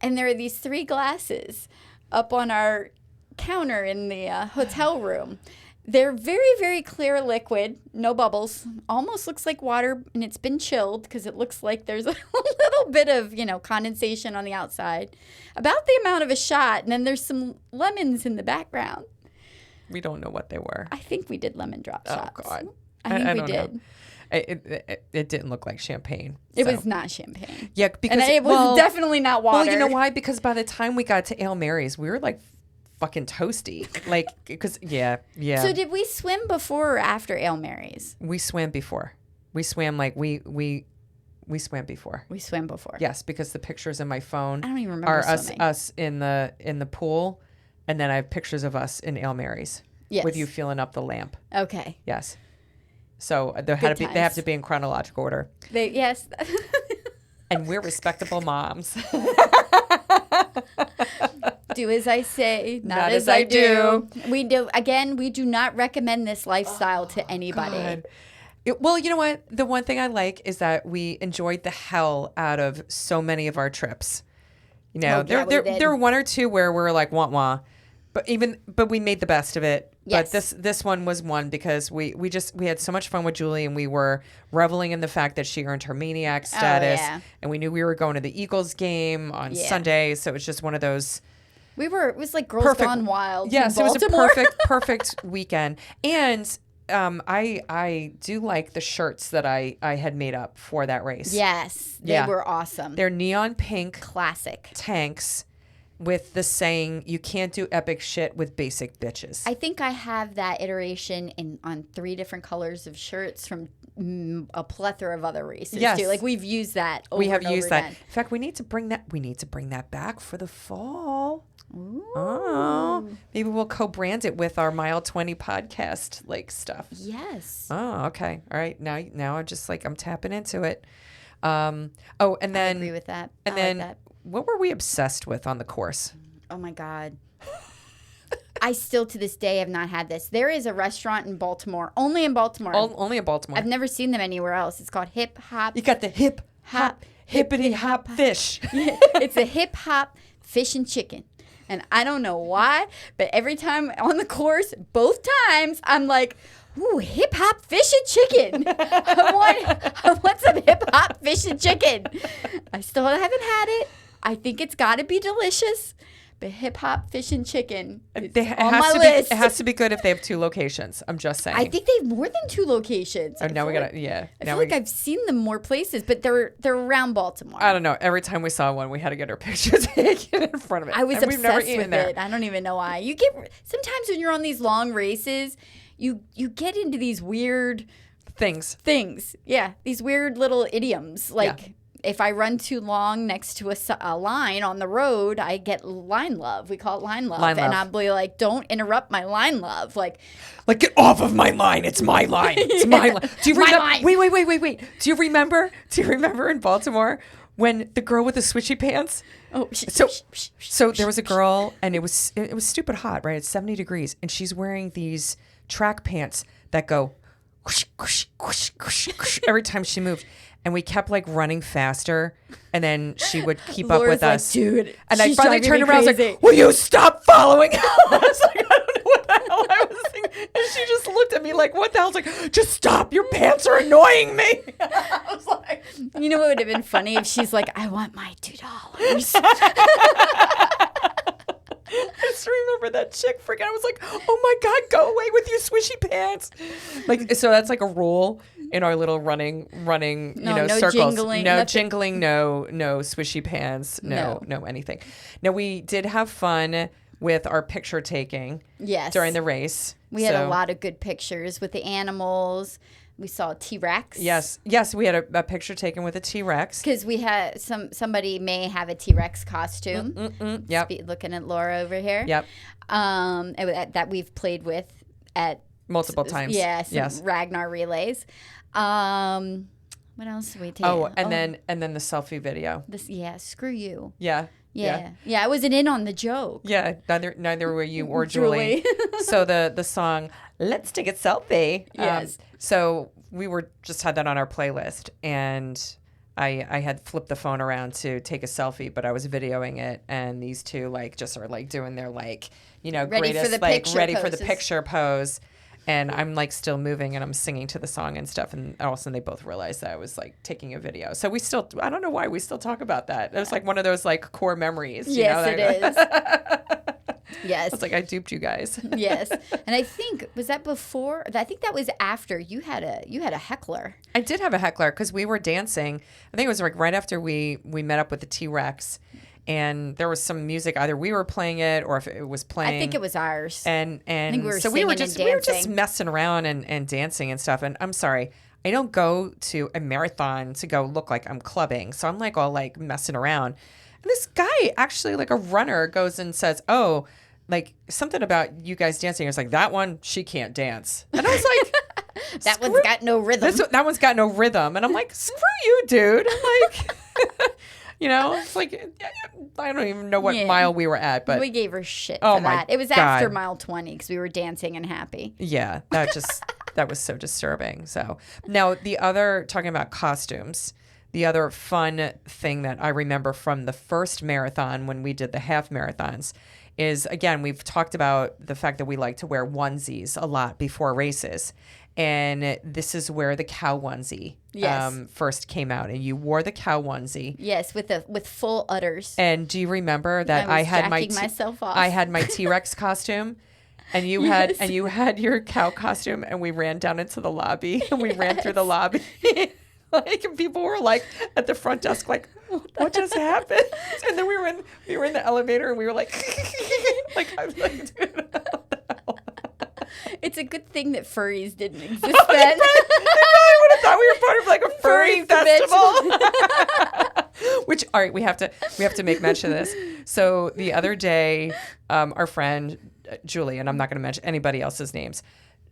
and there are these 3 glasses up on our counter in the hotel room. They're very, very clear liquid, no bubbles, almost looks like water, and it's been chilled because it looks like there's a little bit of, condensation on the outside, about the amount of a shot, and then there's some lemons in the background. We don't know what they were. I think we did lemon drop shots. Oh, God. I think we did. Know. It didn't look like champagne. It was not champagne. Yeah, because and it was definitely not water. Well, you know why? Because by the time we got to Ale Mary's, we were like fucking toasty. Like, because, yeah. So did we swim before or after Ale Mary's? We swam before. We swam like, we swam before. We swam before. Yes, because the pictures in my phone I don't even remember are swimming. us in the pool, and then I have pictures of us in Ale Mary's with you filling up the lamp. Okay. Yes. So they have to be in chronological order. Yes. And we're respectable moms. Do as I say, not as I do. We do not recommend this lifestyle to anybody. God. Well, you know what? The one thing I like is that we enjoyed the hell out of so many of our trips. You know, there were one or two where we're like, wah. But we made the best of it. Yes. But this one was one because we had so much fun with Julie, and we were reveling in the fact that she earned her Maniac status. Oh, yeah. And we knew we were going to the Eagles game on Sunday. So it was just one of those. It was like Girls Gone Wild. Yes, it was a Baltimore. perfect weekend. And I do like the shirts that I had made up for that race. Yes, they were awesome. They're neon pink. Classic. Tanks with the saying, you can't do epic shit with basic bitches. I think I have that iteration on 3 different colors of shirts from a plethora of other races too. Like we've used that over and over again. In fact, we need to bring that back for the fall. Ooh. Oh, maybe we'll co-brand it with our Mile 20 podcast like stuff. Yes. Oh, okay. All right. Now I'm just like I'm tapping into it. And then I agree with that. And then like that. What were we obsessed with on the course? Oh my God. I still to this day have not had this. There is a restaurant in Baltimore, only in Baltimore. Only in Baltimore. I've never seen them anywhere else. It's called Hip Hop. You got the hip hop hippity hop fish. It's a hip hop fish and chicken. And I don't know why, but every time on the course, both times, I'm like, ooh, hip hop fish and chicken. I want some hip hop fish and chicken. I still haven't had it. I think it's got to be delicious. But hip hop fish and chicken is on my list. It has to be good if they have 2 locations. I'm just saying. I think they have more than 2 locations. Oh, now we gotta, I feel like I've seen them more places, but they're around Baltimore. I don't know. Every time we saw one, we had to get our picture taken in front of it. I was obsessed with it. I don't even know why. Sometimes when you're on these long races, you get into these weird things. Yeah, these weird little idioms like. If I run too long next to a line on the road, I get line love. We call it line love. And I'll be like, don't interrupt my line love. Like get off of my line. It's my line. It's my line. Do you remember? Wait. Do you remember in Baltimore when the girl with the swishy pants? Oh, so there was a girl, and it was stupid hot, right? It's 70 degrees, and she's wearing these track pants that go whoosh, whoosh, whoosh, whoosh, whoosh, every time she moved. And we kept like running faster, and then she would keep up with us. Dude, and I finally turned around. I was like, "Will you stop following?" I was like, "I don't know what the hell I was thinking." And she just looked at me like, "What the hell?" I was like, "Just stop! Your pants are annoying me." I was like, "You know what would have been funny if she's like, I want my $2." I just remember that chick freaking. I was like, "Oh my God, go away with your swishy pants!" Like, so that's like a rule in our little running, no circles. Jingling, no jingling, no swishy pants, no anything. Now we did have fun with our picture taking. Yes. During the race, we had a lot of good pictures with the animals. We saw a T-Rex. Yes, we had a picture taken with a T-Rex. Because we had somebody may have a T-Rex costume. Yep. Looking at Laura over here. Yep. That we've played with at multiple times. Yes. Ragnar relays. What else did we take? And then the selfie video. Screw you. Yeah. I wasn't in on the joke. Yeah, neither were you or Julie. So the song "Let's Take a Selfie." Yes. So we just had that on our playlist, and I had flipped the phone around to take a selfie, but I was videoing it, and these two just are doing their ready greatest for the picture pose. And I'm still moving, and I'm singing to the song and stuff. And all of a sudden they both realized that I was taking a video. So I don't know why we still talk about that. It was one of those core memories. Yes, it is. Yes. It's I duped you guys. Yes. And I think, was that before? I think that was after you had a heckler. I did have a heckler because we were dancing. I think it was right after we met up with the T-Rex. And there was some music, either we were playing it or if it was playing. I think it was ours. And I think we were just messing around and dancing and stuff. And I'm sorry, I don't go to a marathon to go look like I'm clubbing. So I'm all messing around. And this guy actually a runner goes and says, "Oh, something about you guys dancing." It's that one, she can't dance. And I was like, that one's got no rhythm. That one's got no rhythm. And I'm screw you, dude. I'm It's like, I don't even know what mile we were at, but we gave her shit for that. It was after mile 20 because we were dancing and happy. Yeah, that was so disturbing. So now talking about costumes, the other fun thing that I remember from the first marathon when we did the half marathons is, again, we've talked about the fact that we like to wear onesies a lot before races. And this is where the cow onesie first came out. And you wore the cow onesie. Yes, with full udders. And do you remember that I had myself off. I had my T-Rex costume? And you had your cow costume, and we ran down into the lobby, and we ran through the lobby. And people were like at the front desk, like, what just happened? And then we were in the elevator, and we were like, I was like, dude, what the hell? It's a good thing that furries didn't exist then. I would have thought we were part of like a furry festival. Which, all right, we have to make mention of this. So the other day, our friend Julie, and I'm not going to mention anybody else's names,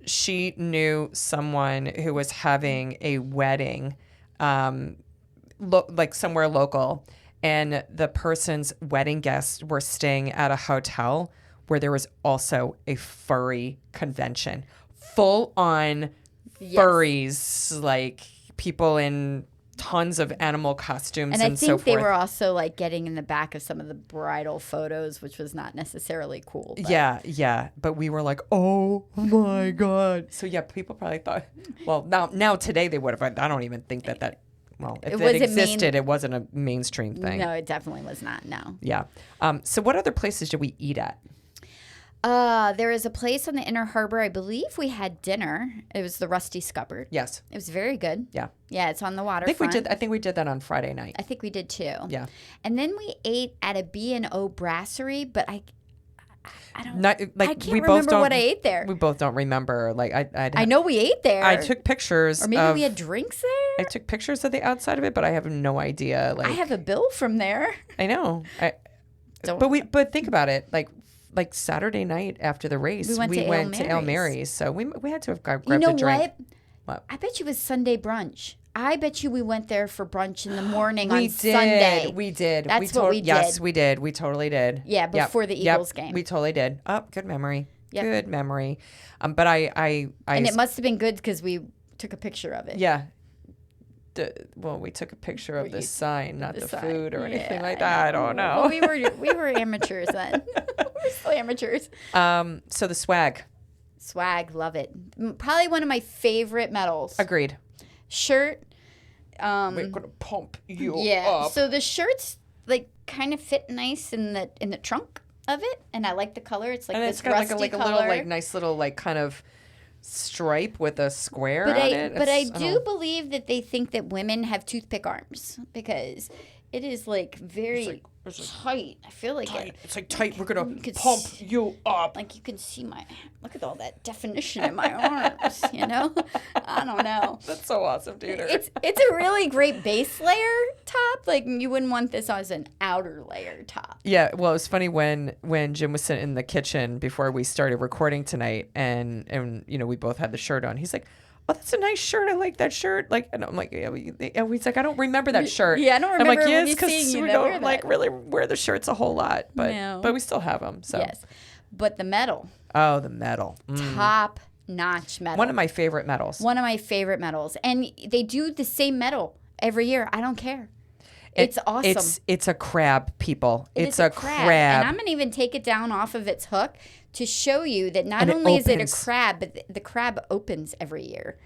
she knew someone who was having a wedding, like somewhere local, and the person's wedding guests were staying at a hotel where there was also a furry convention, full on furries, like people in tons of animal costumes and so forth. And I think they were also like getting in the back of some of the bridal photos, which was not necessarily cool. But. Yeah. But we were like, oh my God. So yeah, people probably thought, well, now today they would have. I don't even think that well, if it existed, it wasn't a mainstream thing. No, it definitely was not, no. Yeah. So what other places did we eat at? There is a place on the Inner Harbor. I believe we had dinner. It was the Rusty Scuppard. Yes. It was very good. Yeah. Yeah, it's on the waterfront. I think we did that on Friday night. I think we did too. Yeah. And then we ate at a B&O brasserie, but I don't. I can't remember what I ate there. We both don't remember. Like I know we ate there. I took pictures. Or maybe we had drinks there. I took pictures of the outside of it, but I have no idea. Like I have a bill from there. I know. But think about it. Like Saturday night after the race, we went to Ale Mary's. So we had to have grabbed a drink. What? I bet you it was Sunday brunch. I bet you we went there for brunch in the morning on Sunday. We did. That's what we did. Yes, we did. We totally did. Yeah, before the Eagles game. We totally did. Oh, good memory. Yep. Good memory. But I and it must have been good because we took a picture of it. Yeah. We took a picture of the sign, not the food or anything like that. I don't know. Well, we were amateurs then. We're still amateurs. So the swag. Swag, love it. Probably one of my favorite medals. Agreed. Shirt. We're gonna pump you up. Yeah. So the shirts like kind of fit nice in the trunk of it, and I like the color. It's like and this it's got rusty like a color. little like nice little like kind of stripe with a square on it. But I do believe that they think that women have toothpick arms because it is like very tight. I feel like it's like tight. We're gonna pump you up. Like you can see look at all that definition in my arms. You know, I don't know. That's so awesome, dude. It's a really great base layer top. Like you wouldn't want this as an outer layer top. Yeah. Well, it was funny when Jim was sitting in the kitchen before we started recording tonight, and we both had the shirt on. He's like, oh, that's a nice shirt. I like that shirt. Like, and I'm like, yeah. He's like, I don't remember that shirt. Yeah, I don't remember. I'm like, yes, because we don't like really wear the shirts a whole lot, but we still have them. So yes, but the medal. Oh, the medal. Top notch medal. One of my favorite medals. And they do the same medal every year. I don't care. It's awesome. It's a crab, people. It's a crab. And I'm gonna even take it down off of its hook to show you that not only is it a crab, but the crab opens every year.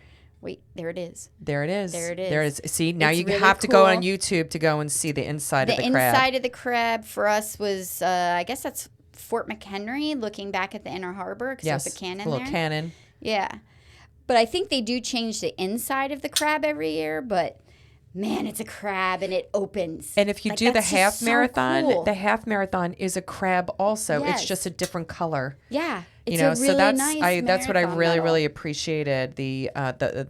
Wait, there it is. There it is. See, now you really have to go on YouTube to go and see the inside of the crab. The inside of the crab for us was, I guess that's Fort McHenry, looking back at the Inner Harbor, because there's a cannon there. Little cannon. Yeah. But I think they do change the inside of the crab every year, but man, it's a crab and it opens. And if you do the half marathon, the half marathon is a crab also. Yes. It's just a different color. Yeah. It's a really nice that's what I really, medal. really appreciated the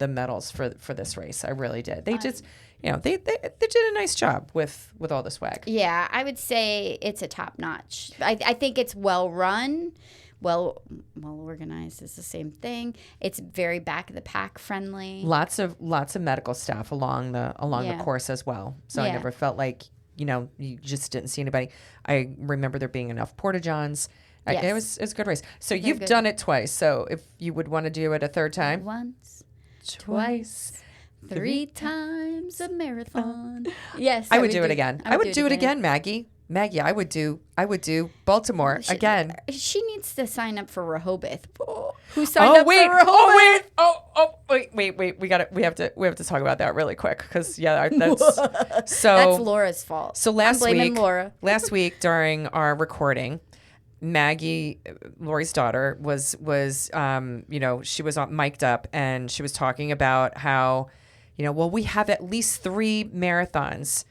medals for this race. I really did. They just, they did a nice job with all the swag. Yeah, I would say it's a top notch. I think it's well run. Well organized is the same thing. It's very back of the pack friendly. Lots of medical staff along the course as well. So I never felt like you just didn't see anybody. I remember there being enough porta-johns. Yes. It was a good race. So you've done it twice. So if you would want to do it a third time. Once, twice, 3 times a marathon. Yes. I would do it again. I would do it again, Maggie. Maggie, I would do Baltimore again. She needs to sign up for Rehoboth. Who signed up for Rehoboth? Wait. We have to talk about that really quick because that's Laura's fault. So I'm blaming Laura. Last week during our recording, Maggie, Lori's daughter, was she was mic'd up and she was talking about how, we have at least 3 marathons,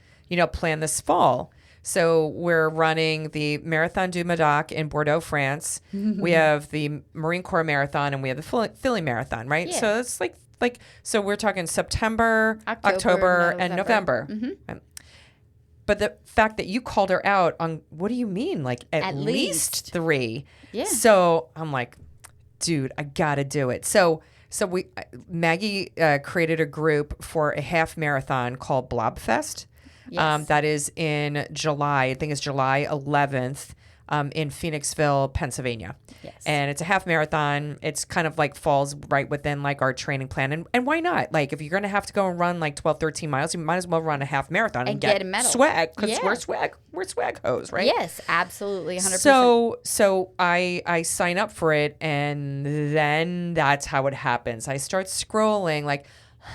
planned this fall. So we're running the Marathon du Médoc in Bordeaux, France. We have the Marine Corps Marathon and we have the Philly Marathon, right? Yeah. So it's so we're talking September, October and November. Mm-hmm. But the fact that you called her out on, what do you mean? Like at least 3. Yeah. So I'm like, dude, I got to do it. So Maggie created a group for a half marathon called Blobfest. Yes. That is in July. I think it's July 11th in Phoenixville, Pennsylvania. Yes. And it's a half marathon. It's kind of like falls right within like our training plan. And why not? Like if you're going to have to go and run like 12, 13 miles, you might as well run a half marathon and get a medal. Swag because we're swag hoes, right? Yes, absolutely. 100%. So I sign up for it and then that's how it happens. I start scrolling like,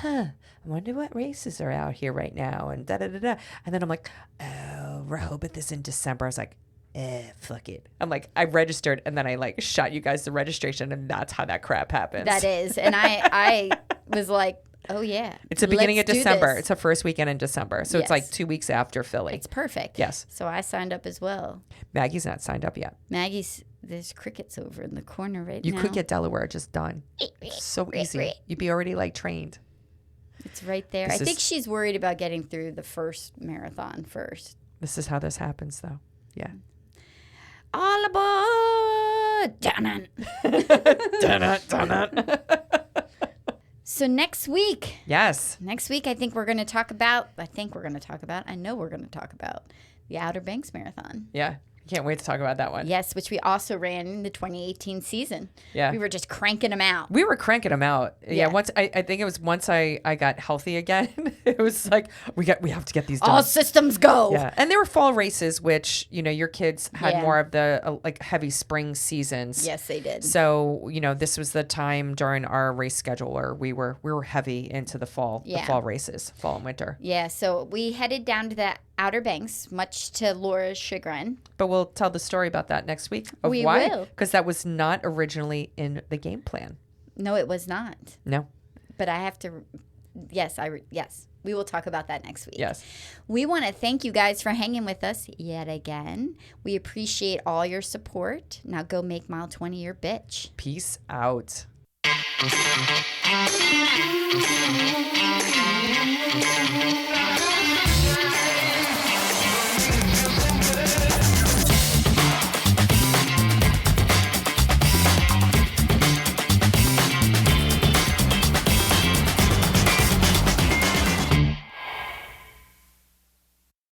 I wonder what races are out here right now and da-da-da-da. And then I'm like, oh, Rehoboth is in December. I was like, fuck it. I'm like, I registered and then I like shot you guys the registration and that's how that crap happens. That is. And I was like, oh yeah. It's the beginning of December. It's the first weekend in December. So it's like 2 weeks after Philly. It's perfect. Yes. So I signed up as well. Maggie's not signed up yet. There's crickets over in the corner now. You could get Delaware just done. It's so easy. You'd be already like trained. It's right there. I think she's worried about getting through the first marathon first. This is how this happens, though. Yeah. All aboard! Dun-dun. Dun-dun. So next week. Yes. Next week, I know we're going to talk about the Outer Banks Marathon. Yeah. Can't wait to talk about that one. Yes, which we also ran in the 2018 season. Yeah. We were just cranking them out. We were cranking them out. Yeah. Once I think it was once I got healthy again, it was like we have to get these done. All systems go. Yeah. And there were fall races, which, your kids had more of the like heavy spring seasons. Yes, they did. So, this was the time during our race schedule where we were heavy into the fall races, fall and winter. Yeah. So we headed down to the Outer Banks, much to Laura's chagrin. But we'll tell the story about that next week. We will. Because that was not originally in the game plan. No, it was not. No. But I have to, yes, we will talk about that next week. Yes. We want to thank you guys for hanging with us yet again. We appreciate all your support. Now go make mile 20 your bitch. Peace out.